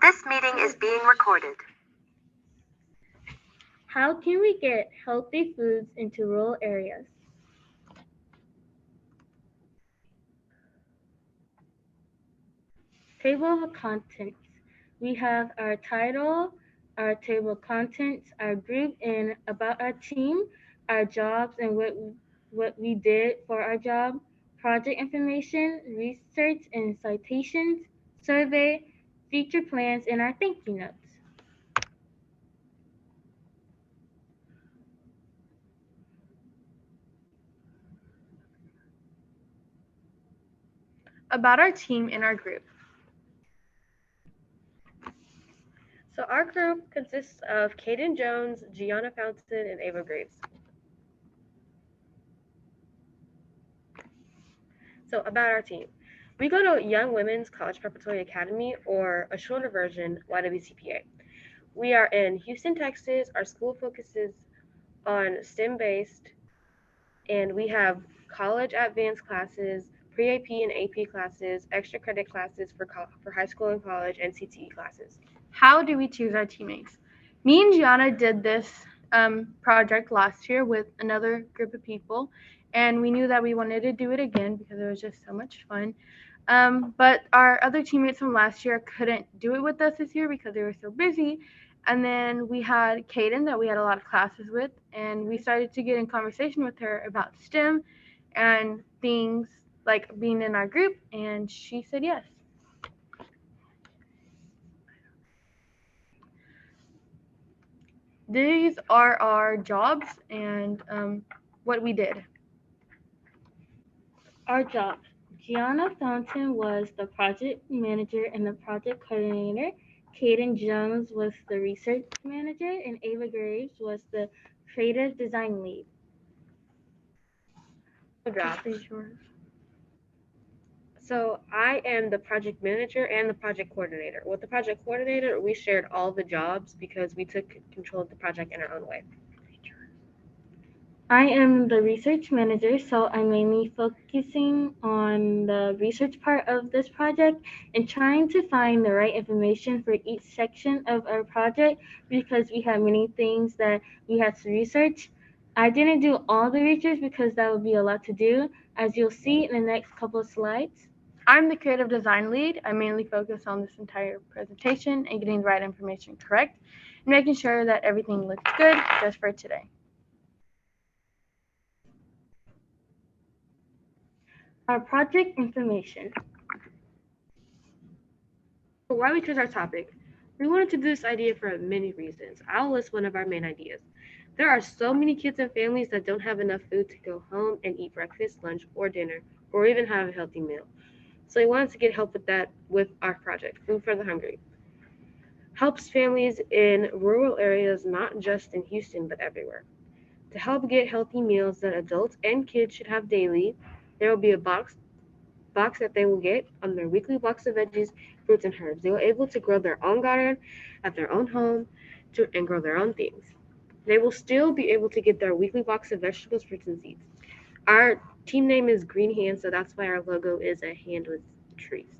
This meeting is being recorded. How can we get healthy foods into rural areas? Table of contents. We have our title, our table of contents, our group, and about our team, our jobs, and what we did for our job, project information, research and citations, survey, future plans, and our thank you notes. About our team and our group. So our group consists of Kaden Jones, Gianna Fountain, and Ava Graves. So about our team. We go to Young Women's College Preparatory Academy, or a shorter version, YWCPA. We are in Houston, Texas. Our school focuses on STEM-based, and we have college advanced classes, pre-AP and AP classes, extra credit classes for high school and college, and CTE classes. How do we choose our teammates? Me and Gianna did this project last year with another group of people, and we knew that we wanted to do it again because it was just so much fun. But our other teammates from last year couldn't do it with us this year because they were so busy. And then we had Kaden that we had a lot of classes with, and we started to get in conversation with her about STEM and things like being in our group, and she said yes. These are our jobs and what we did. Our jobs. Gianna Fountain was the project manager and the project coordinator. Kaden Jones was the research manager, and Ava Graves was the creative design lead. Jobs. These yours. So I am the project manager and the project coordinator. With the project coordinator, we shared all the jobs because we took control of the project in our own way. I am the research manager, so I'm mainly focusing on the research part of this project and trying to find the right information for each section of our project because we have many things that we had to research. I didn't do all the research because that would be a lot to do, as you'll see in the next couple of slides. I'm the creative design lead. I mainly focus on this entire presentation and getting the right information correct and making sure that everything looks good just for today. Our project information. Why we chose our topic? We wanted to do this idea for many reasons. I'll list one of our main ideas. There are so many kids and families that don't have enough food to go home and eat breakfast, lunch, or dinner, or even have a healthy meal. So we wanted to get help with that with our project, Food for the Hungry. Helps families in rural areas, not just in Houston, but everywhere. To help get healthy meals that adults and kids should have daily, there will be a box that they will get on their weekly box of veggies, fruits, and herbs. They will be able to grow their own garden at their own home and grow their own things. They will still be able to get their weekly box of vegetables, fruits, and seeds. Our team name is Green Hands, so that's why our logo is a hand with trees.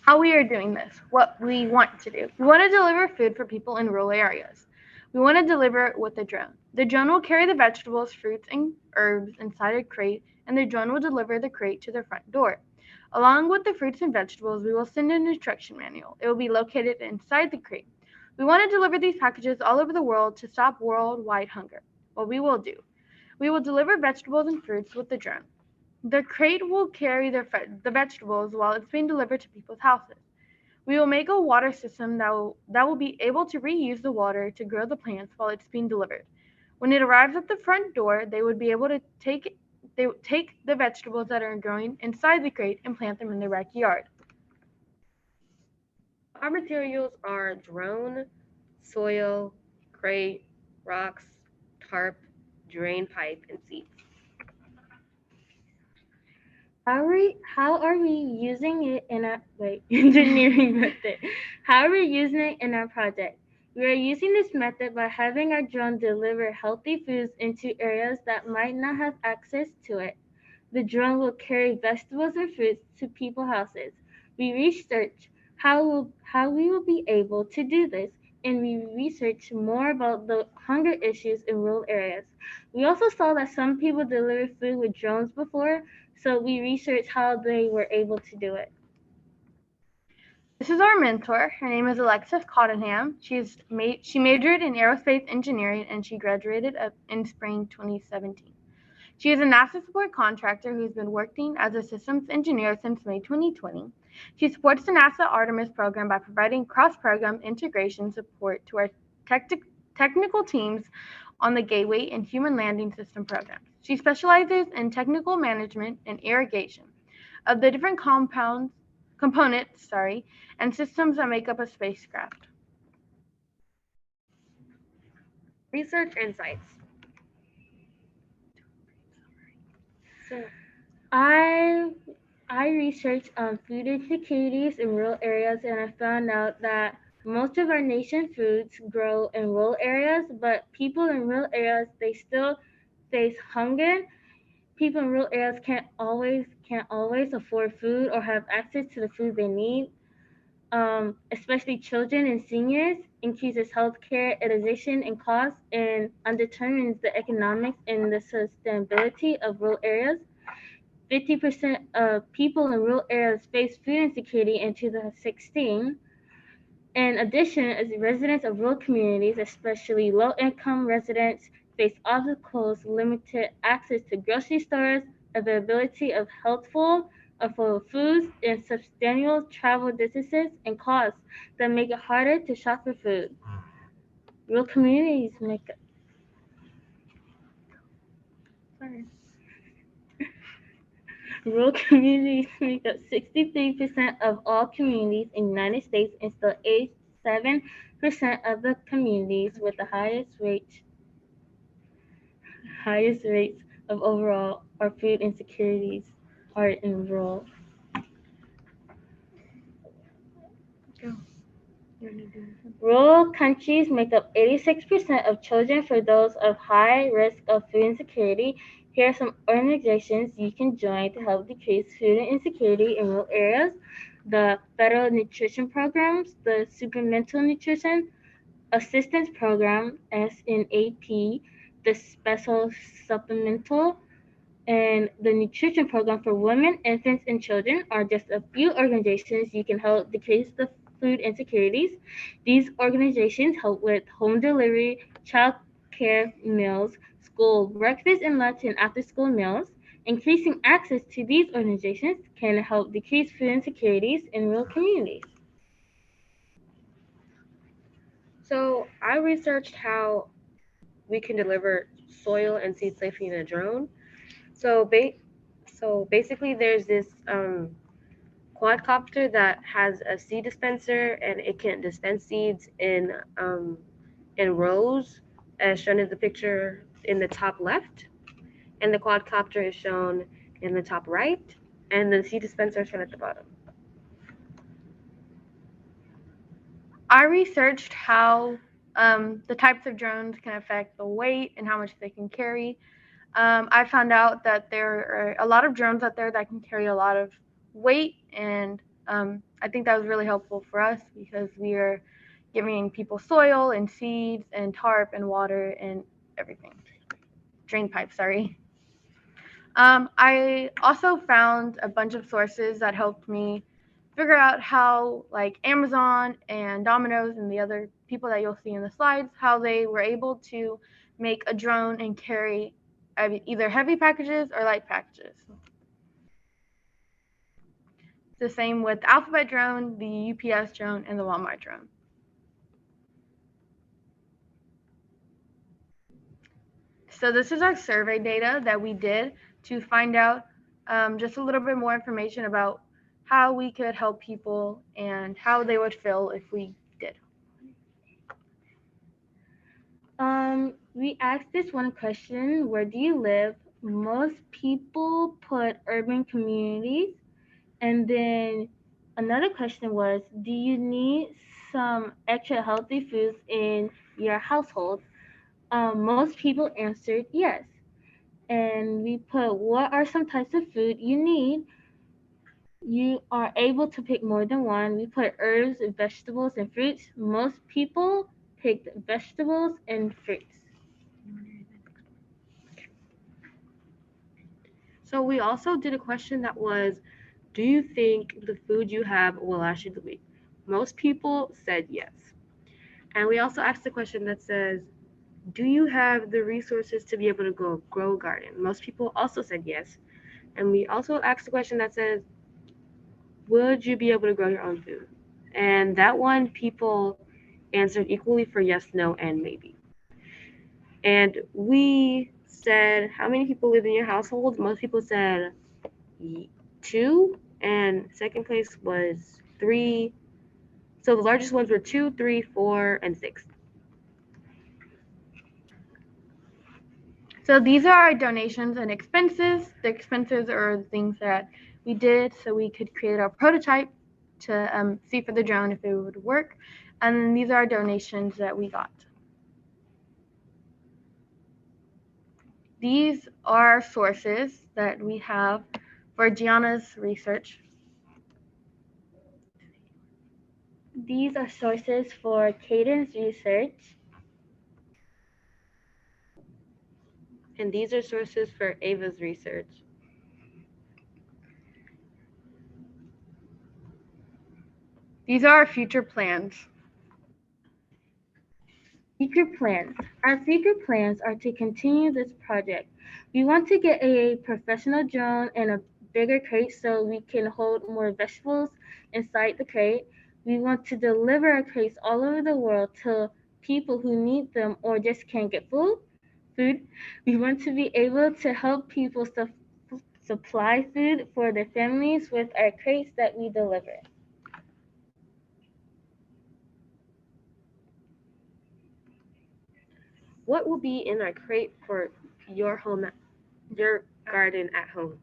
How we are doing this, what we want to do. We want to deliver food for people in rural areas. We want to deliver it with a drone. The drone will carry the vegetables, fruits, and herbs inside a crate, and the drone will deliver the crate to their front door. Along with the fruits and vegetables, we will send an instruction manual. It will be located inside the crate. We want to deliver these packages all over the world to stop worldwide hunger. What we will do, we will deliver vegetables and fruits with the drone. The crate will carry the vegetables while it's being delivered to people's houses. We will make a water system that will be able to reuse the water to grow the plants while it's being delivered. When it arrives at the front door, they would be able to take the vegetables that are growing inside the crate and plant them in their backyard. Our materials are drone, soil, crate, rocks, tarp, drain pipe, and seeds. How are we using it in our engineering method? How are we using it in our project? We are using this method by having our drone deliver healthy foods into areas that might not have access to it. The drone will carry vegetables and fruits to people's houses. We research how we will be able to do this, and we researched more about the hunger issues in rural areas. We also saw that some people deliver food with drones before, so we researched how they were able to do it. This is our mentor. Her name is Alexis Cottenham. She majored in aerospace engineering and she graduated in spring 2017. She is a NASA support contractor who's been working as a systems engineer since May 2020. She supports the NASA Artemis program by providing cross-program integration support to our technical teams on the Gateway and Human Landing System programs. She specializes in technical management and irrigation of the different components, and systems that make up a spacecraft. Research insights. So I researched on food insecurities in rural areas, and I found out that most of our nation foods grow in rural areas, but people in rural areas they still face hunger. People in rural areas can't always afford food or have access to the food they need. Especially children and seniors, increases healthcare utilization and costs, and determines the economics and the sustainability of rural areas. 50% of people in rural areas face food insecurity in 2016. In addition, as residents of rural communities, especially low-income residents, face obstacles, limited access to grocery stores, availability of healthful, affordable foods, and substantial travel distances and costs that make it harder to shop for food. Rural communities make up. Sorry. Rural communities make up 63% of all communities in the United States and still 87% of the communities with the highest rates of overall or food insecurities are in rural. Rural countries make up 86% of children for those of high risk of food insecurity. Here are some organizations you can join to help decrease food insecurity in rural areas: the Federal Nutrition Programs, the Supplemental Nutrition Assistance Program (SNAP), the Special Supplemental, and the Nutrition Program for Women, Infants, and Children are just a few organizations you can help decrease the food insecurities. These organizations help with home delivery, child care meals, school breakfast and lunch, and after school meals. Increasing access to these organizations can help decrease food insecurities in rural communities. So I researched how we can deliver soil and seed safely in a drone. So basically, there's this quadcopter that has a seed dispenser, and it can dispense seeds in rows, as shown in the picture in the top left, and the quadcopter is shown in the top right, and the seed dispenser is shown at the bottom. I researched how the types of drones can affect the weight and how much they can carry. I found out that there are a lot of drones out there that can carry a lot of weight, and I think that was really helpful for us because we are giving people soil and seeds and tarp and water and everything. Drain pipe, sorry. I also found a bunch of sources that helped me figure out how, like Amazon and Domino's and the other people that you'll see in the slides, how they were able to make a drone and carry either heavy packages or light packages. The same with the Alphabet drone, the UPS drone, and the Walmart drone. So this is our survey data that we did to find out just a little bit more information about how we could help people and how they would feel if we did. We asked this one question: where do you live? Most people put urban communities, and then another question was, do you need some extra healthy foods in your household? Most people answered yes. And we put, what are some types of food you need? You are able to pick more than one. We put herbs, vegetables, and fruits. Most people picked vegetables and fruits. So we also did a question that was, do you think the food you have will last you the week? Most people said yes. And we also asked a question that says, do you have the resources to be able to grow a garden? Most people also said yes. And we also asked a question that says, would you be able to grow your own food? And that one, people answered equally for yes, no, and maybe. And we said, how many people live in your household? Most people said 2, and second place was 3. So the largest ones were 2, 3, 4, and 6. So these are our donations and expenses. The expenses are the things that we did so we could create our prototype to see for the drone if it would work. And then these are our donations that we got. These are sources that we have for Gianna's research. These are sources for Caden's research. And these are sources for Ava's research. These are our future plans. Future plans. Our future plans are to continue this project. We want to get a professional drone and a bigger crate so we can hold more vegetables inside the crate. We want to deliver our crates all over the world to people who need them or just can't get food. We want to be able to help people supply food for their families with our crates that we deliver. What will be in our crate for your garden at home?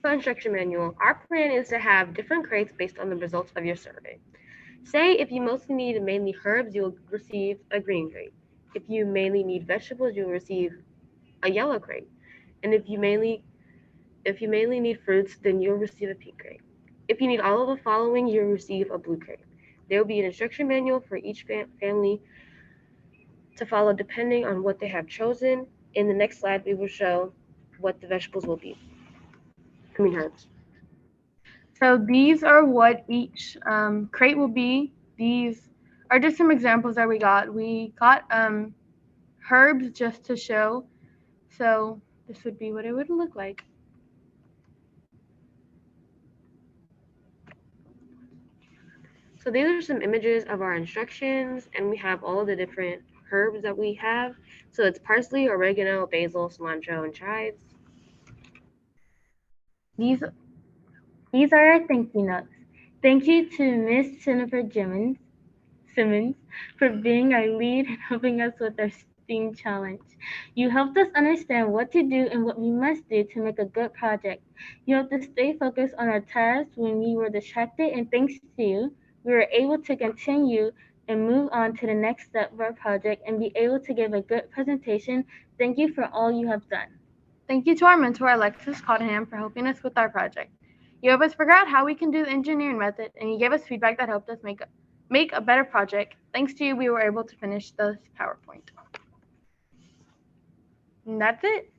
So instruction manual. Our plan is to have different crates based on the results of your survey. Say if you mostly need mainly herbs, you'll receive a green crate. If you mainly need vegetables, you'll receive a yellow crate. And if you mainly need fruits, then you'll receive a pink crate. If you need all of the following, you'll receive a blue crate. There will be an instruction manual for each family to follow depending on what they have chosen. In the next slide, we will show what the vegetables will be. Herbs. So these are what each crate will be. These are just some examples that we got. We got herbs just to show. So this would be what it would look like. So these are some images of our instructions, and we have all of the different herbs that we have. So it's parsley, oregano, basil, cilantro, and chives. These are our thank you notes. Thank you to Miss Jennifer Simmons for being our lead and helping us with our STEAM challenge. You helped us understand what to do and what we must do to make a good project. You helped us stay focused on our tasks when we were distracted, and thanks to you, we were able to continue and move on to the next step of our project and be able to give a good presentation. Thank you for all you have done. Thank you to our mentor, Alexis Cottenham, for helping us with our project. You helped us figure out how we can do the engineering method, and you gave us feedback that helped us make a better project. Thanks to you, we were able to finish this PowerPoint. And that's it.